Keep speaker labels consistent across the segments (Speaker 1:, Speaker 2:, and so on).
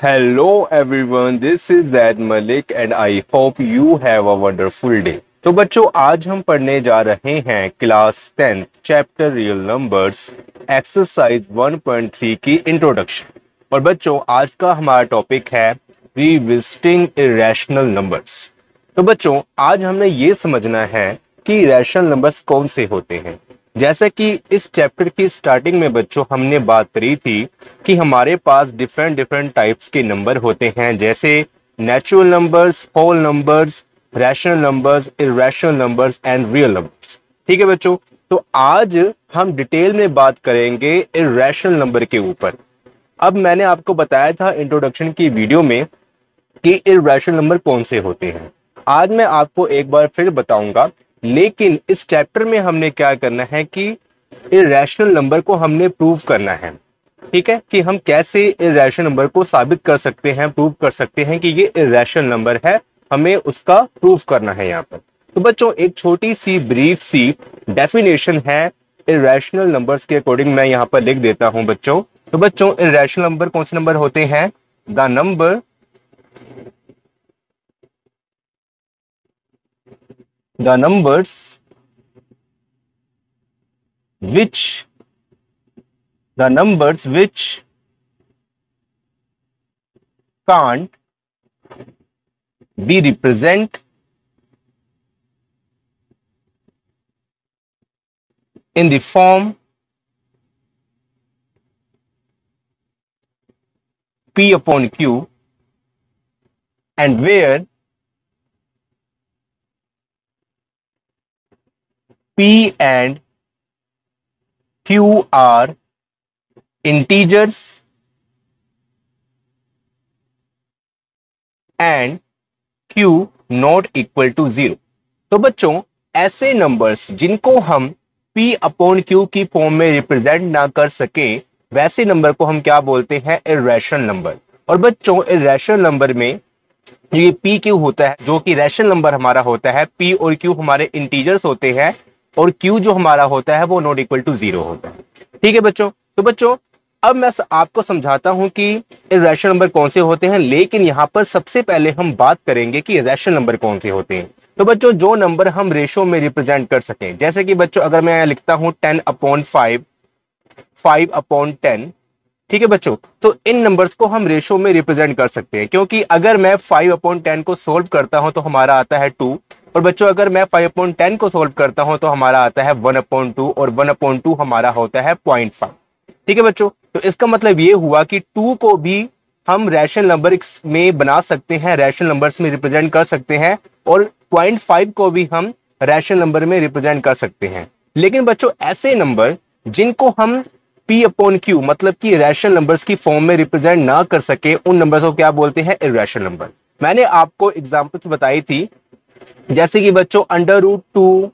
Speaker 1: Hello everyone, this is Zaid Malik and I hope you have a wonderful day. तो बच्चों आज हम पढ़ने जा रहे हैं class 10 chapter real numbers exercise 1.3 की इंट्रोडक्शन। और बच्चों आज का हमारा टॉपिक है रिविजिटिंग इरेशनल नंबर्स। तो बच्चों आज हमने ये समझना है कि इरेशनल नंबर्स कौन से होते हैं। जैसे कि इस चैप्टर की स्टार्टिंग में बच्चों हमने बात करी थी कि हमारे पास डिफरेंट टाइप्स के नंबर होते हैं, जैसे natural numbers, whole numbers, rational numbers, irrational numbers and real numbers. ठीक है बच्चों, तो आज हम डिटेल में बात करेंगे इरेशनल नंबर के ऊपर। अब मैंने आपको बताया था इंट्रोडक्शन की वीडियो में कि इरेशनल नंबर कौन से होते हैं। आज मैं आपको एक बार फिर बताऊंगा, लेकिन इस चैप्टर में हमने क्या करना है कि इरेशनल नंबर को हमने प्रूव करना है। ठीक है, कि हम कैसे इरेशनल नंबर को साबित कर सकते हैं, प्रूव कर सकते हैं कि ये इरेशनल नंबर है, हमें उसका प्रूफ करना है यहाँ पर। तो बच्चों एक छोटी सी ब्रीफ सी डेफिनेशन है इरेशनल नंबर्स के अकॉर्डिंग मैं यहाँ पर लिख देता हूं बच्चों। तो बच्चों इरेशनल नंबर कौन से नंबर होते हैं? The number the numbers which can't be represented in the form P upon Q and where P and Q are integers and Q not equal to 0। तो बच्चों ऐसे नंबर्स जिनको हम P अपॉन Q की form में represent ना कर सके, वैसे नंबर को हम क्या बोलते हैं? Irrational number. और बच्चों इरेशनल नंबर में ये P Q होता है, जो कि रैशनल नंबर हमारा होता है। P और Q हमारे इंटीजर्स होते हैं और Q जो हमारा होता है वो नॉट इक्वल टू 0 होता है। ठीक है बच्चों, तो बच्चों अब मैं आपको समझाता हूं कि इरेशनल नंबर कौन से होते हैं, लेकिन यहां पर सबसे पहले हम बात करेंगे कि रैशनल नंबर कौन से होते हैं। तो बच्चों जो नंबर हम रेशो में रिप्रेजेंट कर सकें, जैसे कि बच्चों अगर मैं लिखता हूं 10/5, 5/10। ठीक है बच्चों, तो इन नंबर्स को हम रेशो में रिप्रेजेंट कर सकते हैं, क्योंकि अगर मैं 5/10 को सोल्व करता हूं तो हमारा आता है 2। और बच्चों अगर मैं 5/10 को सोल्व करता हूं तो हमारा आता है 1/2 और 1/2 हमारा होता है 0.5। ठीक है बच्चों, तो इसका मतलब ये हुआ कि 2 को भी हम रैशनल नंबर में बना सकते हैं, रैशनल नंबर्स में रिप्रेजेंट कर सकते हैं, और 0.5 को भी हम रैशनल नंबर में रिप्रेजेंट कर सकते हैं। लेकिन बच्चों ऐसे नंबर जिनको हम P अपॉन Q मतलब कि रैशनल नंबर्स की फॉर्म में रिप्रेजेंट ना कर सके, उन नंबर्स को क्या बोलते हैं? Irrational number. मैंने आपको एग्जांपल्स बताई थी, जैसे कि बच्चों √2,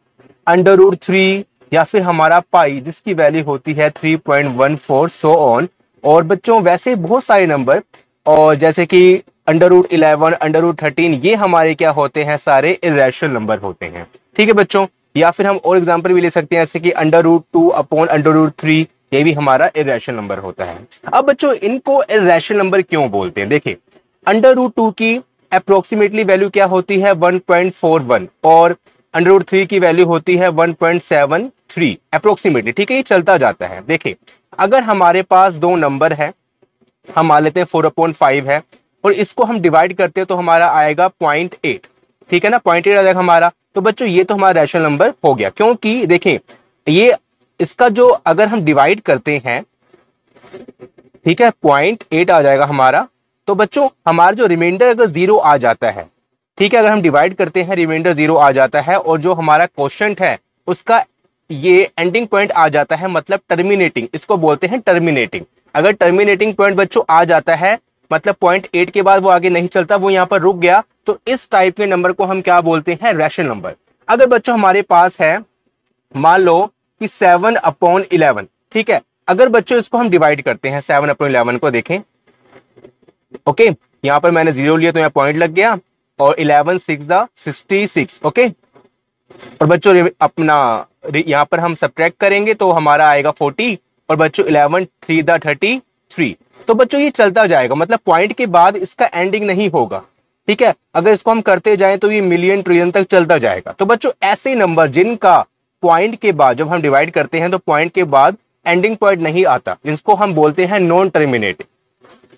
Speaker 1: √3 या फिर हमारा पाई जिसकी वैल्यू होती है 3.14 सो ऑन। और बच्चों वैसे बहुत सारे नंबर, और जैसे कि √11, √13, ये हमारे क्या होते हैं? सारे इरेशनल नंबर होते हैं। ठीक है बच्चों, या फिर हम और एग्जांपल भी ले सकते हैं, जैसे कि √2 अपॉन √3, ये भी हमारा इरेशनल नंबर होता है। अब बच्चों इनको इरेशनल नंबर क्यों बोलते हैं? देखिए √2 की अप्रोक्सीमेटली वैल्यू क्या होती है? 1.41, और √3 की वैल्यू होती है 1.73 अप्रोक्सीमेटली। ठीक है, ये चलता जाता है। देखिए अगर हमारे पास दो नंबर है, हम मान लेते हैं 4/5 है, और इसको हम डिवाइड करते हैं तो हमारा आएगा 0.8। ठीक है ना, 0.8 आ जाएगा हमारा। तो बच्चों ये तो हमारा रैशनल नंबर हो गया, क्योंकि देखें ये इसका जो अगर हम डिवाइड करते हैं, ठीक है, 0.8 आ जाएगा हमारा। तो बच्चों हमारा जो रिमाइंडर अगर 0 आ जाता है, ठीक है, अगर हम डिवाइड करते हैं रिमाइंडर 0 आ जाता है, और जो हमारा क्वोशंट है उसका ये एंडिंग पॉइंट आ जाता है, मतलब टर्मिनेटिंग, इसको बोलते हैं टर्मिनेटिंग। अगर टर्मिनेटिंग पॉइंट बच्चों आ जाता है, मतलब 0.8 के बाद वो आगे नहीं चलता, वो यहाँ पर रुक गया, तो इस टाइप के नंबर को हम क्या बोलते हैं? Rational number. अगर बच्चों हमारे पास है मान लो कि 7/11, ठीक है, अगर बच्चों इसको हम डिवाइड करते हैं 7/11 को, देखें ओके, यहां पर मैंने 0 लिया तो यहाँ पॉइंट लग गया, और 11 6 66, ओके। और बच्चों अपना यहां पर हम सब्ट्रैक्ट करेंगे तो हमारा आएगा 40, और बच्चों 11 3 33। तो बच्चों ये चलता जाएगा, मतलब पॉइंट के बाद इसका एंडिंग नहीं होगा, ठीक है। अगर इसको हम करते जाएं तो ये मिलियन ट्रिलियन तक चलता जाएगा। तो बच्चों ऐसे नंबर जिनका पॉइंट के बाद जब हम डिवाइड करते हैं तो पॉइंट के बाद एंडिंग पॉइंट नहीं आता, जिसको हम बोलते हैं नॉन टर्मिनेटिंग,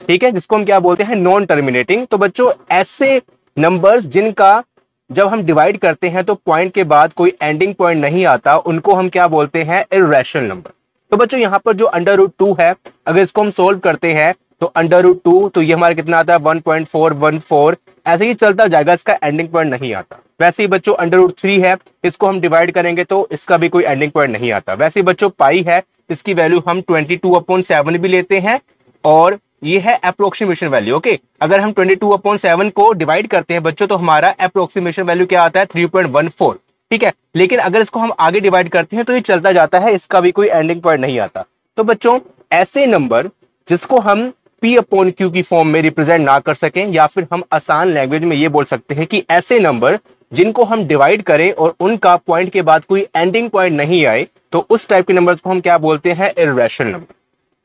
Speaker 1: ठीक है, जिसको हम क्या बोलते हैं, नॉन टर्मिनेटिंग। तो बच्चों ऐसे नंबर्स जिनका जब हम डिवाइड करते हैं तो पॉइंट के बाद कोई एंडिंग पॉइंट नहीं आता, उनको हम क्या बोलते हैं, इर्रेशनल नंबर। तो बच्चों यहाँ पर जो अंडर रूट 2 है, अगर इसको हम सोल्व करते हैं तो अंडर रूट 2, तो ये हमारा कितना आता है 1.414, ऐसे ही चलता जाएगा, इसका एंडिंग पॉइंट नहीं आता। वैसे ही बच्चों अंडर रूट 3 है, इसको हम डिवाइड करेंगे तो इसका भी कोई एंडिंग पॉइंट नहीं आता। वैसे ही बच्चों पाई है, इसकी वैल्यू हम 22/7 भी लेते हैं, और ये है अप्रोक्सीमेशन वैल्यू। ओके, अगर हम 22/7 को डिवाइड करते हैं बच्चों तो हमारा अप्रोक्सीमेशन वैल्यू क्या आता है, 3.14, ठीक है। लेकिन अगर इसको हम आगे डिवाइड करते हैं तो ये चलता जाता है, इसका भी कोई एंडिंग पॉइंट नहीं आता। तो बच्चों ऐसे नंबर जिसको हम P/Q की फॉर्म में रिप्रेजेंट ना कर सकें, या फिर हम आसान लैंग्वेज में ये बोल सकते हैं कि ऐसे नंबर जिनको हम डिवाइड करें और उनका पॉइंट के बाद कोई एंडिंग पॉइंट नहीं आए, तो उस टाइप के नंबर्स को हम क्या बोलते हैं, इर्रेशनल नंबर,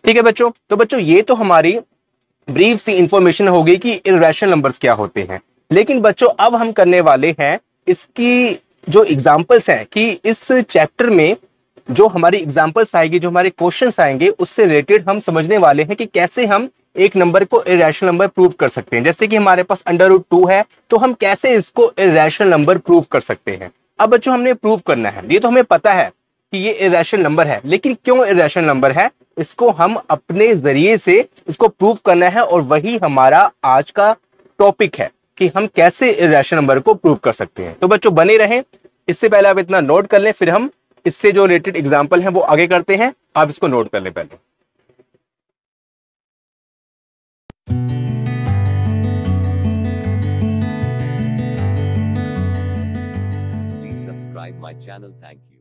Speaker 1: ठीक है बच्चों। तो बच्चों ये तो हमारी ब्रीफ सी इंफॉर्मेशन होगी कि इर्रेशनल नंबर्स क्या होते हैं। लेकिन बच्चों अब हम करने वाले हैं इसकी जो एग्जांपल्स हैं, कि इस चैप्टर में जो हमारी एग्जांपल्स आएगी, जो हमारे क्वेश्चंस आएंगे, उससे रिलेटेड हम समझने वाले हैं कि कैसे हम एक नंबर को इर्रेशनल नंबर प्रूव कर सकते हैं। जैसे कि हमारे पास अंडर रूट 2 है, तो हम कैसे इसको इर्रेशनल नंबर प्रूव कर सकते हैं। अब बच्चों हमने प्रूव करना है, ये तो हमें पता है कि ये इर्रेशनल नंबर है, लेकिन क्यों इर्रेशनल नंबर है, इसको हम अपने जरिए से इसको प्रूव करना है, और वही हमारा आज का टॉपिक है कि हम कैसे इर्रेशनल नंबर को प्रूव कर सकते हैं। तो बच्चों बने रहें, इससे पहले आप इतना नोट कर लें, फिर हम इससे जो रिलेटेड एग्जांपल हैं वो आगे करते हैं। आप इसको नोट कर लें पहले।
Speaker 2: Please subscribe my channel. Thank you.